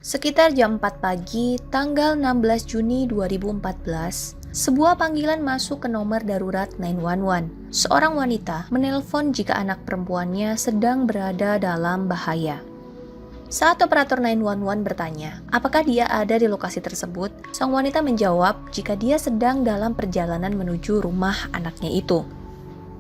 Sekitar jam 4 pagi, tanggal 16 Juni 2014, sebuah panggilan masuk ke nomor darurat 911. Seorang wanita menelpon jika anak perempuannya sedang berada dalam bahaya. Saat operator 911 bertanya, apakah dia ada di lokasi tersebut, sang wanita menjawab jika dia sedang dalam perjalanan menuju rumah anaknya itu.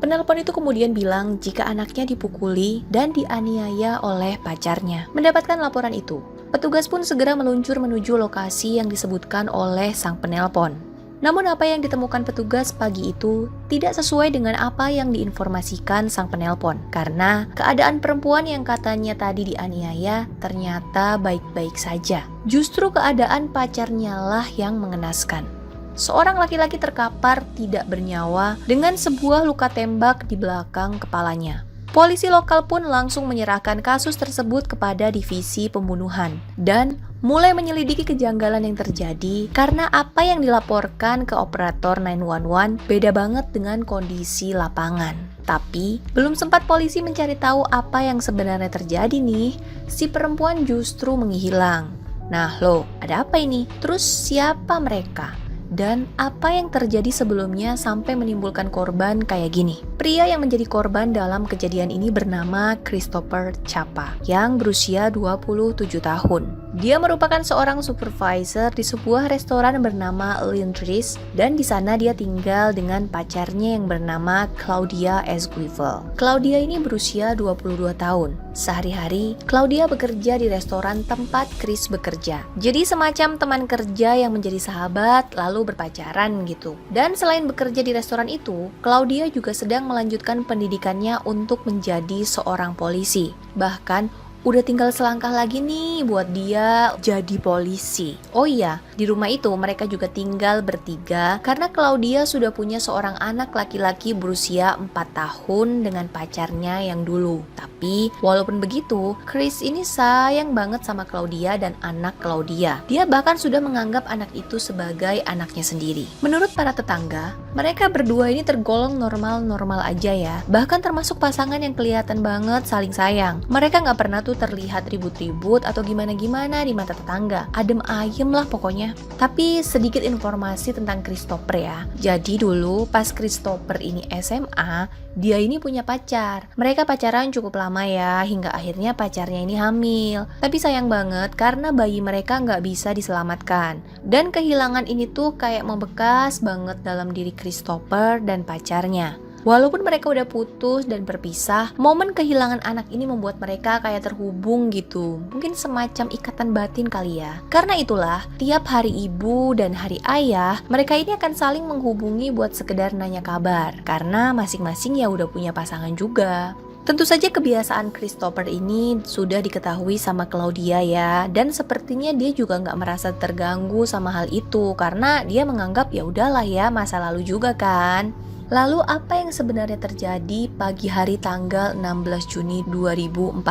Penelpon itu kemudian bilang jika anaknya dipukuli dan dianiaya oleh pacarnya. Mendapatkan laporan itu, petugas pun segera meluncur menuju lokasi yang disebutkan oleh sang penelpon. Namun apa yang ditemukan petugas pagi itu tidak sesuai dengan apa yang diinformasikan sang penelpon. Karena keadaan perempuan yang katanya tadi dianiaya ternyata baik-baik saja. Justru keadaan pacarnya lah yang mengenaskan. Seorang laki-laki terkapar tidak bernyawa dengan sebuah luka tembak di belakang kepalanya. Polisi lokal pun langsung menyerahkan kasus tersebut kepada divisi pembunuhan dan mulai menyelidiki kejanggalan yang terjadi karena apa yang dilaporkan ke operator 911 beda banget dengan kondisi lapangan. Tapi belum sempat polisi mencari tahu apa yang sebenarnya terjadi nih, si perempuan justru menghilang. Nah loh, ada apa ini? Terus siapa mereka? Dan apa yang terjadi sebelumnya sampai menimbulkan korban kayak gini? Pria yang menjadi korban dalam kejadian ini bernama Christopher Chapa yang berusia 27 tahun. Dia merupakan seorang supervisor di sebuah restoran bernama Lindris dan di sana dia tinggal dengan pacarnya yang bernama Claudia Esquivel. Claudia ini berusia 22 tahun. Sehari-hari, Claudia bekerja di restoran tempat Chris bekerja. Jadi semacam teman kerja yang menjadi sahabat lalu berpacaran gitu. Dan selain bekerja di restoran itu, Claudia juga sedang melanjutkan pendidikannya untuk menjadi seorang polisi. Bahkan udah tinggal selangkah lagi nih buat dia jadi polisi. Oh iya, di rumah itu mereka juga tinggal bertiga karena Claudia sudah punya seorang anak laki-laki berusia 4 tahun dengan pacarnya yang dulu. Tapi walaupun begitu, Chris ini sayang banget sama Claudia dan anak Claudia. Dia bahkan sudah menganggap anak itu sebagai anaknya sendiri. Menurut para tetangga, mereka berdua ini tergolong normal-normal aja ya. Bahkan termasuk pasangan yang kelihatan banget saling sayang. Mereka nggak pernah tuh terlihat ribut-ribut atau gimana-gimana di mata tetangga. Adem ayem lah pokoknya. Tapi sedikit informasi tentang Christopher ya. Jadi dulu pas Christopher ini SMA, dia ini punya pacar. Mereka pacaran cukup lama ya, hingga akhirnya pacarnya ini hamil. Tapi sayang banget karena bayi mereka nggak bisa diselamatkan. Dan kehilangan ini tuh kayak membekas banget dalam diri Christopher dan pacarnya. Walaupun mereka udah putus dan berpisah, momen kehilangan anak ini membuat mereka kayak terhubung gitu. Mungkin semacam ikatan batin kali ya. Karena itulah, tiap hari ibu dan hari ayah, mereka ini akan saling menghubungi buat sekedar nanya kabar. Karena masing-masing ya udah punya pasangan juga. Tentu saja kebiasaan Christopher ini sudah diketahui sama Claudia ya, dan sepertinya dia juga nggak merasa terganggu sama hal itu karena dia menganggap ya udahlah ya masa lalu juga kan. Lalu apa yang sebenarnya terjadi pagi hari tanggal 16 Juni 2014?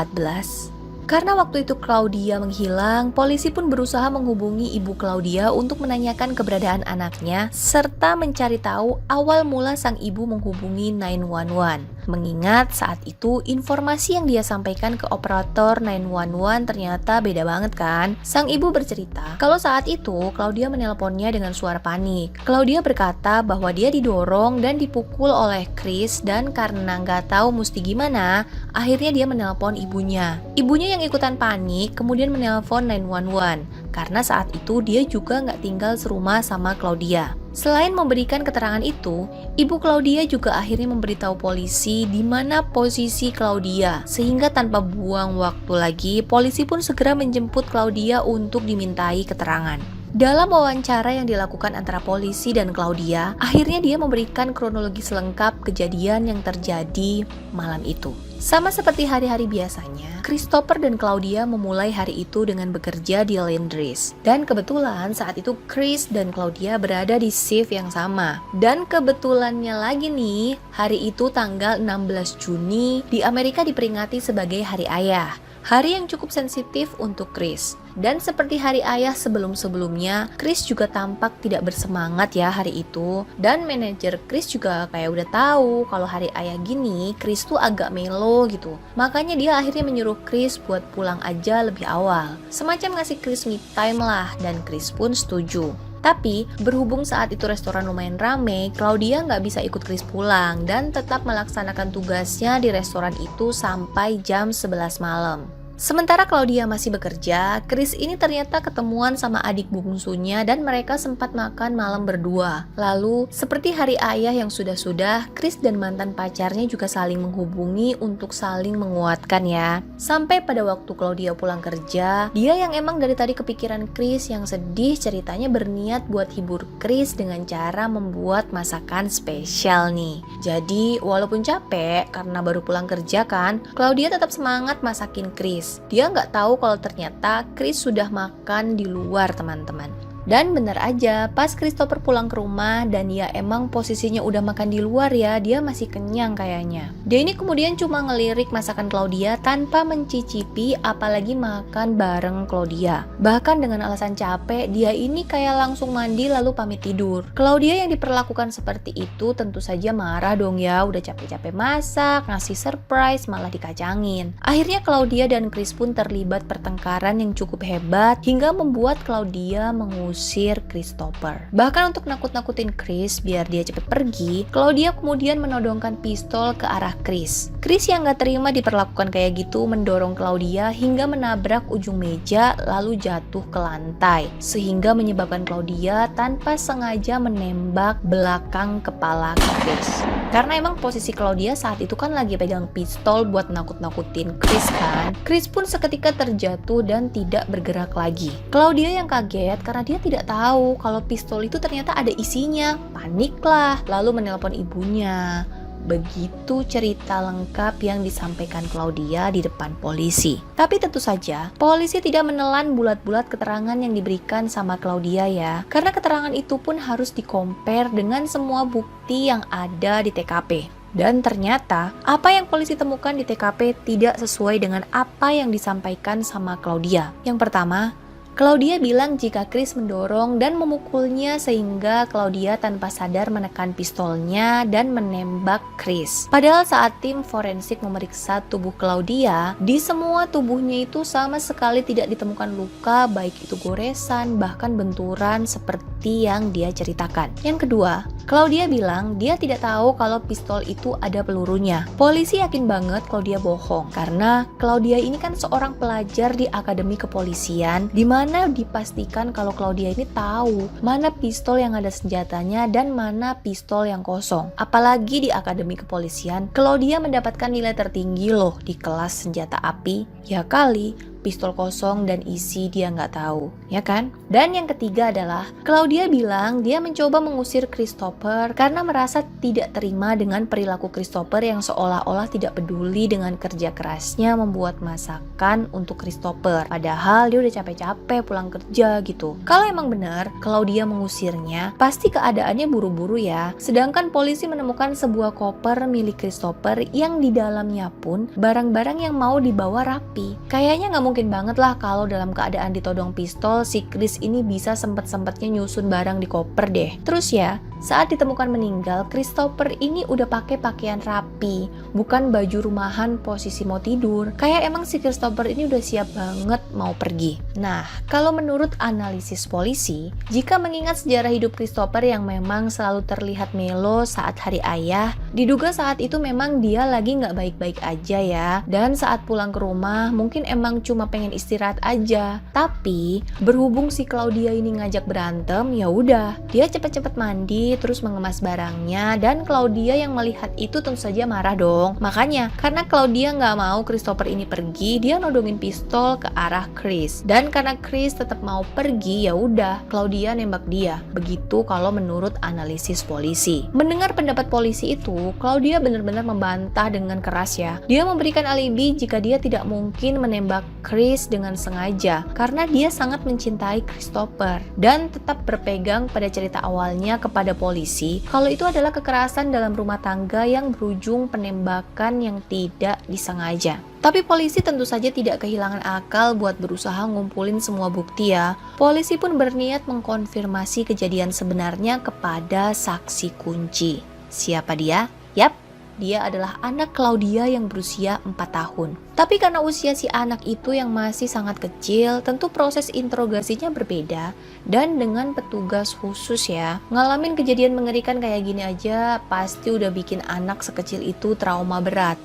Karena waktu itu Claudia menghilang, polisi pun berusaha menghubungi ibu Claudia untuk menanyakan keberadaan anaknya serta mencari tahu awal mula sang ibu menghubungi 911. Mengingat saat itu informasi yang dia sampaikan ke operator 911 ternyata beda banget kan. Sang ibu bercerita kalau saat itu Claudia menelponnya dengan suara panik. Claudia berkata bahwa dia didorong dan dipukul oleh Chris dan karena nggak tahu mesti gimana, akhirnya dia menelpon ibunya. Ibunya yang ikutan panik kemudian menelpon 911 karena saat itu dia juga nggak tinggal serumah sama Claudia. Selain memberikan keterangan itu, ibu Claudia juga akhirnya memberitahu polisi di mana posisi Claudia. Sehingga tanpa buang waktu lagi, polisi pun segera menjemput Claudia untuk dimintai keterangan. Dalam wawancara yang dilakukan antara polisi dan Claudia, akhirnya dia memberikan kronologi selengkap kejadian yang terjadi malam itu. Sama seperti hari-hari biasanya, Christopher dan Claudia memulai hari itu dengan bekerja di Lindris. Dan kebetulan saat itu Chris dan Claudia berada di shift yang sama. Dan kebetulannya lagi nih, hari itu tanggal 16 Juni di Amerika diperingati sebagai Hari Ayah. Hari yang cukup sensitif untuk Chris. Dan seperti hari ayah sebelum-sebelumnya, Chris juga tampak tidak bersemangat ya hari itu. Dan manajer Chris juga kayak udah tahu kalau hari ayah gini, Chris tuh agak melo lo gitu. Makanya dia akhirnya menyuruh Chris buat pulang aja lebih awal. Semacam ngasih Chris me time lah, dan Chris pun setuju. Tapi, berhubung saat itu restoran lumayan rame, Claudia nggak bisa ikut Chris pulang dan tetap melaksanakan tugasnya di restoran itu sampai jam 11 malam. Sementara Claudia masih bekerja, Chris ini ternyata ketemuan sama adik bungsunya dan mereka sempat makan malam berdua. Lalu, seperti hari ayah yang sudah-sudah, Chris dan mantan pacarnya juga saling menghubungi untuk saling menguatkan ya. Sampai pada waktu Claudia pulang kerja, dia yang emang dari tadi kepikiran Chris yang sedih ceritanya berniat buat hibur Chris dengan cara membuat masakan spesial nih. Jadi, walaupun capek karena baru pulang kerja kan, Claudia tetap semangat masakin Chris. Dia nggak tahu kalau ternyata Chris sudah makan di luar, teman-teman. Dan bener aja, pas Christopher pulang ke rumah dan ya emang posisinya udah makan di luar ya, dia masih kenyang kayaknya. Dia ini kemudian cuma ngelirik masakan Claudia tanpa mencicipi apalagi makan bareng Claudia. Bahkan dengan alasan capek, dia ini kayak langsung mandi lalu pamit tidur. Claudia yang diperlakukan seperti itu tentu saja marah dong ya, udah capek-capek masak, ngasih surprise, malah dikacangin. Akhirnya Claudia dan Chris pun terlibat pertengkaran yang cukup hebat hingga membuat Claudia mengusir Christopher. Bahkan untuk nakut-nakutin Chris biar dia cepet pergi, Claudia kemudian menodongkan pistol ke arah Chris. Chris yang gak terima diperlakukan kayak gitu mendorong Claudia hingga menabrak ujung meja lalu jatuh ke lantai, sehingga menyebabkan Claudia tanpa sengaja menembak belakang kepala Chris. Karena emang posisi Claudia saat itu kan lagi pegang pistol buat nakut-nakutin Chris kan. Chris pun seketika terjatuh dan tidak bergerak lagi. Claudia yang kaget karena dia tidak tahu kalau pistol itu ternyata ada isinya. Paniklah, lalu menelpon ibunya. Begitu cerita lengkap yang disampaikan Claudia di depan polisi. Tapi tentu saja, polisi tidak menelan bulat-bulat keterangan yang diberikan sama Claudia ya. Karena keterangan itu pun harus di-compare dengan semua bukti yang ada di TKP. Dan ternyata, apa yang polisi temukan di TKP tidak sesuai dengan apa yang disampaikan sama Claudia. Yang pertama, Claudia bilang jika Chris mendorong dan memukulnya sehingga Claudia tanpa sadar menekan pistolnya dan menembak Chris. Padahal saat tim forensik memeriksa tubuh Claudia, di semua tubuhnya itu sama sekali tidak ditemukan luka, baik itu goresan, bahkan benturan seperti yang dia ceritakan. Yang kedua, Claudia bilang dia tidak tahu kalau pistol itu ada pelurunya. Polisi yakin banget Claudia bohong, karena Claudia ini kan seorang pelajar di Akademi Kepolisian, di mana dipastikan kalau Claudia ini tahu mana pistol yang ada senjatanya dan mana pistol yang kosong. Apalagi di Akademi Kepolisian, Claudia mendapatkan nilai tertinggi loh di kelas senjata api. Ya kali, pistol kosong dan isi dia nggak tahu, ya kan? Dan yang ketiga adalah Claudia bilang dia mencoba mengusir Christopher karena merasa tidak terima dengan perilaku Christopher yang seolah-olah tidak peduli dengan kerja kerasnya membuat masakan untuk Christopher. Padahal dia udah capek-capek pulang kerja gitu. Kalau emang benar Claudia mengusirnya, pasti keadaannya buru-buru ya. Sedangkan polisi menemukan sebuah koper milik Christopher yang di dalamnya pun barang-barang yang mau dibawa rapi. Kayaknya nggak mungkin banget lah kalau dalam keadaan ditodong pistol si Chris ini bisa sempet-sempetnya nyusun barang di koper deh. Terus ya, saat ditemukan meninggal, Christopher ini udah pakai pakaian rapi, bukan baju rumahan posisi mau tidur. Kayak emang si Christopher ini udah siap banget mau pergi. Nah, kalau menurut analisis polisi, jika mengingat sejarah hidup Christopher yang memang selalu terlihat melo saat hari ayah, diduga saat itu memang dia lagi nggak baik-baik aja ya. Dan saat pulang ke rumah, mungkin emang cuma pengen istirahat aja. Tapi berhubung si Claudia ini ngajak berantem, ya udah, dia cepet-cepet mandi terus mengemas barangnya, dan Claudia yang melihat itu tentu saja marah dong. Makanya karena Claudia nggak mau Christopher ini pergi, dia nodongin pistol ke arah Chris. Dan karena Chris tetap mau pergi, ya udah Claudia nembak dia. Begitu kalau menurut analisis polisi. Mendengar pendapat polisi itu, Claudia benar-benar membantah dengan keras ya. Dia memberikan alibi jika dia tidak mungkin menembak Chris dengan sengaja karena dia sangat mencintai Christopher, dan tetap berpegang pada cerita awalnya kepada polisi kalau itu adalah kekerasan dalam rumah tangga yang berujung penembakan yang tidak disengaja. Tapi polisi tentu saja tidak kehilangan akal buat berusaha ngumpulin semua bukti ya. Polisi pun berniat mengkonfirmasi kejadian sebenarnya kepada saksi kunci. Siapa dia? Yap, dia adalah anak Claudia yang berusia 4 tahun. Tapi karena usia si anak itu yang masih sangat kecil, tentu proses interogasinya berbeda. Dan dengan petugas khusus ya, ngalamin kejadian mengerikan kayak gini aja pasti udah bikin anak sekecil itu trauma berat.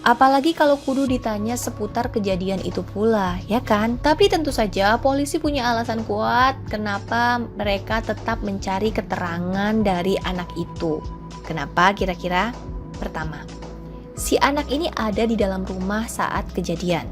Apalagi kalau kudu ditanya seputar kejadian itu pula, ya kan? Tapi tentu saja polisi punya alasan kuat kenapa mereka tetap mencari keterangan dari anak itu. Kenapa kira-kira? Pertama, si anak ini ada di dalam rumah saat kejadian.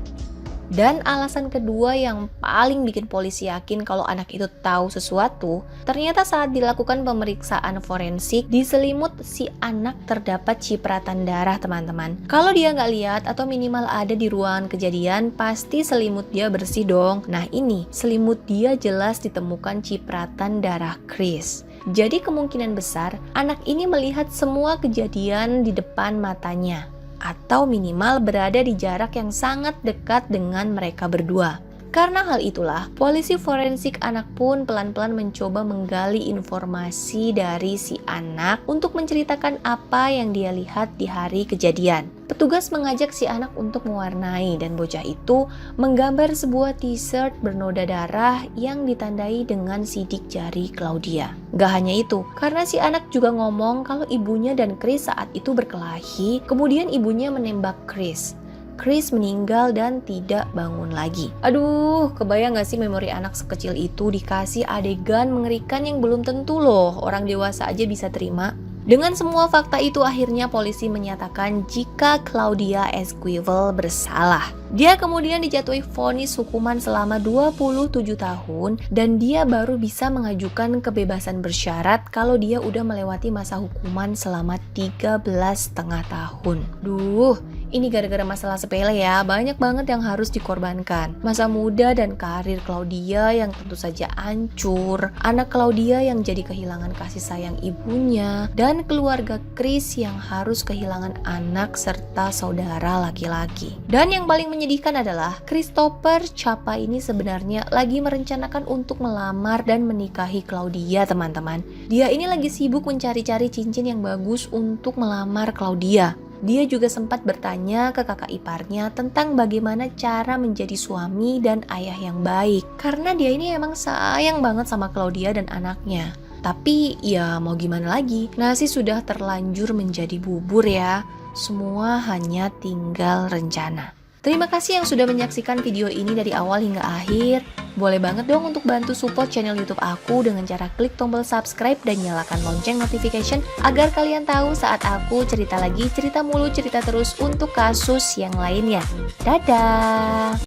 Dan alasan kedua yang paling bikin polisi yakin kalau anak itu tahu sesuatu, ternyata saat dilakukan pemeriksaan forensik, di selimut si anak terdapat cipratan darah, teman-teman. Kalau dia nggak lihat atau minimal ada di ruangan kejadian, pasti selimut dia bersih dong. Nah ini, selimut dia jelas ditemukan cipratan darah Chris. Jadi kemungkinan besar, anak ini melihat semua kejadian di depan matanya, atau minimal berada di jarak yang sangat dekat dengan mereka berdua. Karena hal itulah, polisi forensik anak pun pelan-pelan mencoba menggali informasi dari si anak untuk menceritakan apa yang dia lihat di hari kejadian. Petugas mengajak si anak untuk mewarnai dan bocah itu menggambar sebuah t-shirt bernoda darah yang ditandai dengan sidik jari Claudia. Gak hanya itu, karena si anak juga ngomong kalau ibunya dan Chris saat itu berkelahi, kemudian ibunya menembak Chris. Chris meninggal dan tidak bangun lagi. Aduh, kebayang gak sih memori anak sekecil itu dikasih adegan mengerikan yang belum tentu loh orang dewasa aja bisa terima. Dengan semua fakta itu akhirnya polisi menyatakan jika Claudia Esquivel bersalah. Dia kemudian dijatuhi vonis hukuman selama 27 tahun dan dia baru bisa mengajukan kebebasan bersyarat kalau dia udah melewati masa hukuman selama 13,5 tahun. Duh, ini gara-gara masalah sepele ya, banyak banget yang harus dikorbankan. Masa muda dan karir Claudia yang tentu saja hancur, anak Claudia yang jadi kehilangan kasih sayang ibunya, dan keluarga Chris yang harus kehilangan anak serta saudara laki-laki. Dan yang paling menyedihkan adalah Christopher Chapa ini sebenarnya lagi merencanakan untuk melamar dan menikahi Claudia, teman-teman. Dia ini lagi sibuk mencari-cari cincin yang bagus untuk melamar Claudia. Dia juga sempat bertanya ke kakak iparnya tentang bagaimana cara menjadi suami dan ayah yang baik. Karena dia ini emang sayang banget sama Claudia dan anaknya. Tapi ya mau gimana lagi, nasi sudah terlanjur menjadi bubur ya. Semua hanya tinggal rencana. Terima kasih yang sudah menyaksikan video ini dari awal hingga akhir. Boleh banget dong untuk bantu support channel YouTube aku dengan cara klik tombol subscribe dan nyalakan lonceng notification agar kalian tahu saat aku cerita lagi, cerita mulu, cerita terus untuk kasus yang lainnya. Dadah!